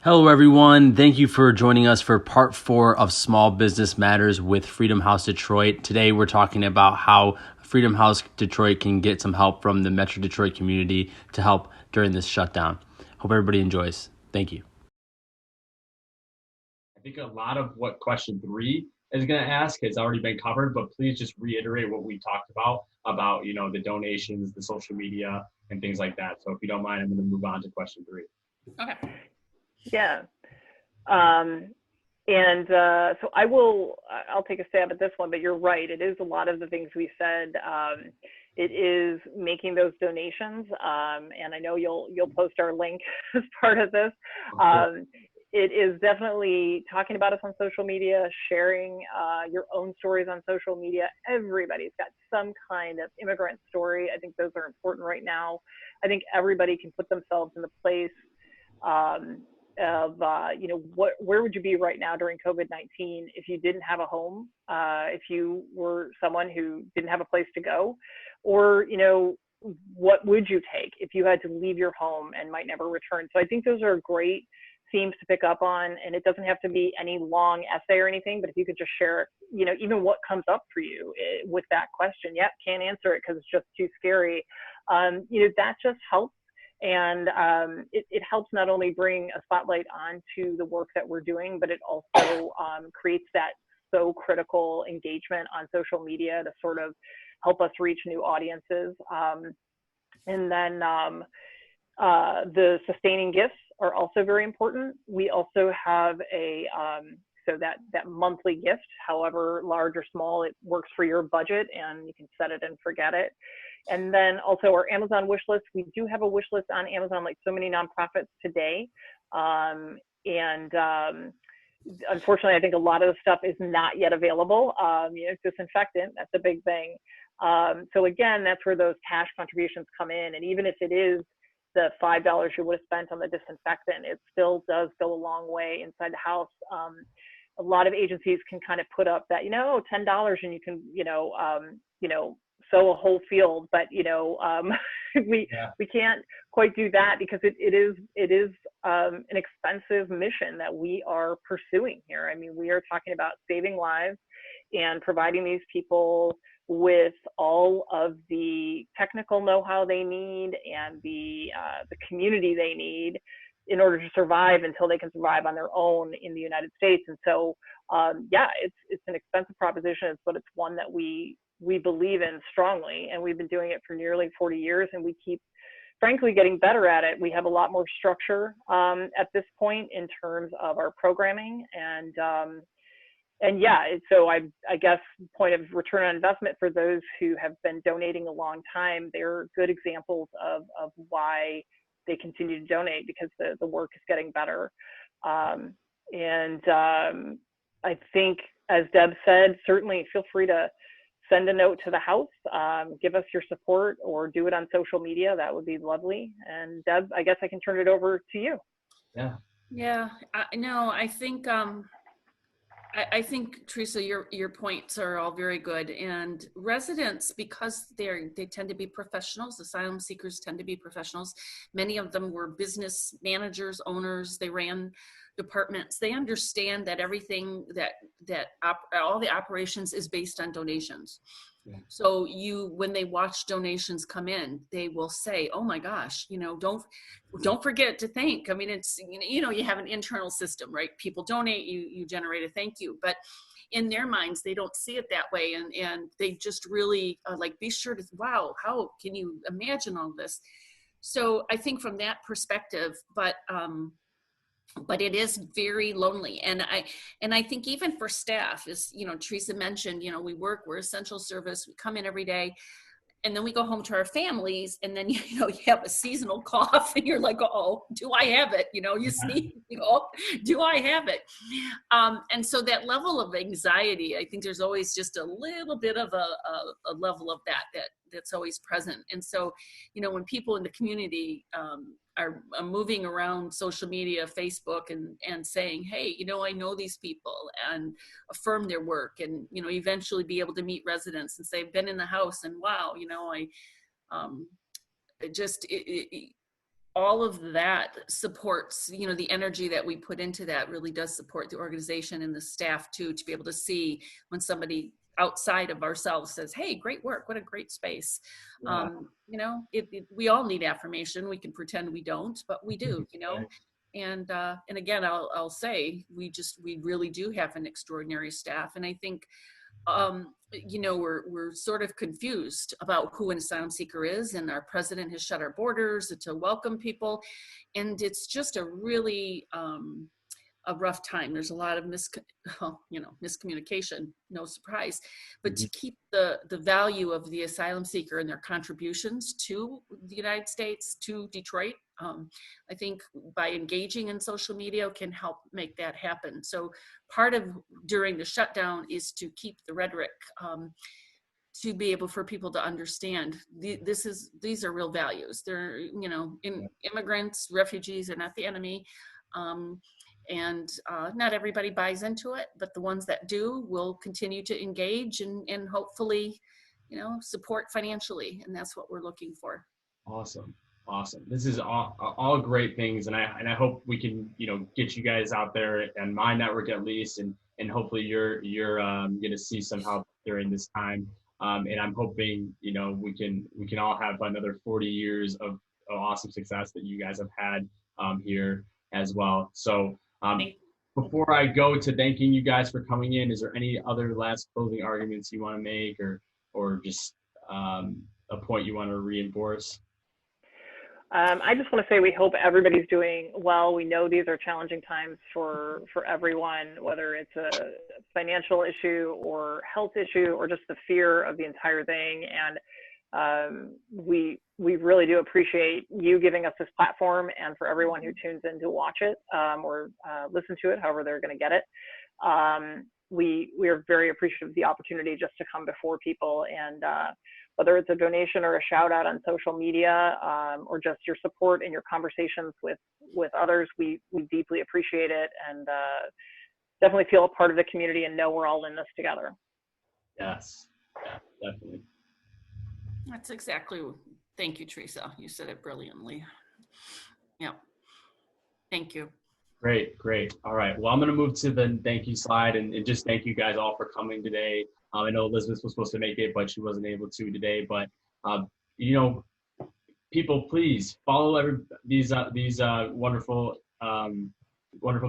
Hello, everyone. Thank you for joining us for part 4 of Small Business Matters with Freedom House Detroit. Today, we're talking about how Freedom House Detroit can get some help from the Metro Detroit community to help during this shutdown. Hope everybody enjoys. Thank you. I think a lot of what question 3 is going to ask has already been covered, but please just reiterate what we talked about, the donations, the social media, and things like that. So if you don't mind, I'm going to move on to question 3. Okay. Yeah. So I'll take a stab at this one, but you're right. It is a lot of the things we said. It is making those donations. And I know you'll post our link as part of this. It is definitely talking about us on social media, sharing your own stories on social media. Everybody's got some kind of immigrant story. I think those are important right now. I think everybody can put themselves in the place where would you be right now during COVID-19 if you didn't have a home, if you were someone who didn't have a place to go, or, what would you take if you had to leave your home and might never return? So I think those are great themes to pick up on, and it doesn't have to be any long essay or anything, but if you could just share, even what comes up for you with that question. Yep, can't answer it because it's just too scary. That just helps. And it helps not only bring a spotlight onto the work that we're doing, but it also creates that so critical engagement on social media to sort of help us reach new audiences. And then the sustaining gifts are also very important. We also have so that monthly gift, however large or small, it works for your budget and you can set it and forget it. And then also our Amazon wish list. We do have a wish list on Amazon, like so many nonprofits today. Unfortunately, I think a lot of the stuff is not yet available. Disinfectant, that's a big thing. So again, that's where those cash contributions come in. And even if it is the $5 you would have spent on the disinfectant, it still does go a long way inside the house. A lot of agencies can kind of put up that, $10 and you can, sow a whole field, but we can't quite do that because it is an expensive mission that we are pursuing here. I mean, we are talking about saving lives and providing these people with all of the technical know-how they need and the community they need in order to survive until they can survive on their own in the United States. And so, it's an expensive proposition, but it's one that we believe in strongly, and we've been doing it for nearly 40 years, and we keep, frankly, getting better at it. We have a lot more structure at this point in terms of our programming, so I guess point of return on investment for those who have been donating a long time, they're good examples of why they continue to donate, because the work is getting better. I think, as Deb said, certainly feel free to send a note to the house, give us your support, or do it on social media. That would be lovely. And Deb, I guess I can turn it over to you. Yeah. I think Teresa, your points are all very good. And residents, because they tend to be professionals, asylum seekers tend to be professionals. Many of them were business managers, owners. They ran departments. They understand that everything all the operations is based on donations. Yeah. So when they watch donations come in, they will say, "Oh my gosh, don't forget to thank." I mean, it's, you have an internal system, right? People donate, you generate a thank you, but in their minds, they don't see it that way. And they just really be sure to, wow, how can you imagine all this? So I think from that perspective, but it is very lonely. And I think even for staff, as Teresa mentioned, we're essential service, we come in every day, and then we go home to our families, and then you have a seasonal cough and you're like, oh, do I have it? You sneeze, do I have it? And so that level of anxiety, I think there's always just a little bit of a level of that's always present. And so, when people in the community are moving around social media, Facebook, and saying, hey, I know these people, and affirm their work, and, eventually be able to meet residents and say, I've been in the house, and wow, all of that supports, you know, the energy that we put into that really does support the organization and the staff too, to be able to see when somebody outside of ourselves says, hey, great work, what a great space. Yeah. You know, we all need affirmation. We can pretend we don't, but we do, you know. Right. And again, I'll say we really do have an extraordinary staff. And I think, you know, we're sort of confused about who an asylum seeker is, and our president has shut our borders to welcome people. And it's just a really, a rough time. There's a lot of miscommunication, no surprise, but to keep the value of the asylum seeker and their contributions to the United States, to Detroit, I think by engaging in social media can help make that happen. So part of during the shutdown is to keep the rhetoric, to be able for people to understand these are real values. They're, you know, immigrants, refugees are not the enemy. And not everybody buys into it, but the ones that do will continue to engage and hopefully, you know, support financially. And that's what we're looking for. Awesome. This is all great things, and I hope we can, you know, get you guys out there and my network at least, and hopefully you're going to see some help during this time. And I'm hoping, you know, we can all have another 40 years of awesome success that you guys have had here as well. So before I go to thanking you guys for coming in, is there any other last closing arguments you want to make, or just a point you want to reinforce? I just want to say we hope everybody's doing well. We know these are challenging times for everyone, whether it's a financial issue or health issue or just the fear of the entire thing. And we really do appreciate you giving us this platform, and for everyone who tunes in to watch it or listen to it, however they're going to get it. We are very appreciative of the opportunity just to come before people, and whether it's a donation or a shout out on social media, or just your support and your conversations with others, we deeply appreciate it, and definitely feel a part of the community and know we're all in this together. Yes, yeah, definitely. That's exactly. Thank you, Teresa. You said it brilliantly. Yeah. Thank you. Great. All right. Well, I'm going to move to the thank you slide, and just thank you guys all for coming today. I know Elizabeth was supposed to make it, but she wasn't able to today. But you know, people, please follow these wonderful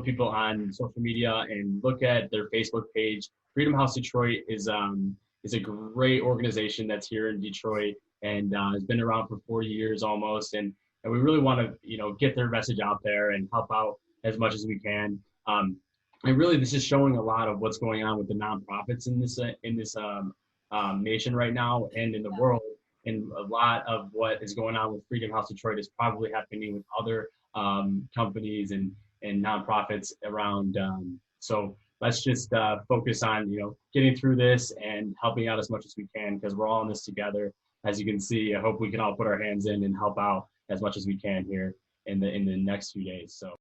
people on social media and look at their Facebook page. Freedom House Detroit is a great organization that's here in Detroit, and has been around for 40 years almost. And we really want to, you know, get their message out there and help out as much as we can. And really, this is showing a lot of what's going on with the nonprofits in this nation right now and in the world. And a lot of what is going on with Freedom House Detroit is probably happening with other companies and nonprofits around. So let's just focus on, you know, getting through this and helping out as much as we can, because we're all in this together. As you can see, I hope we can all put our hands in and help out as much as we can here in the next few days. So.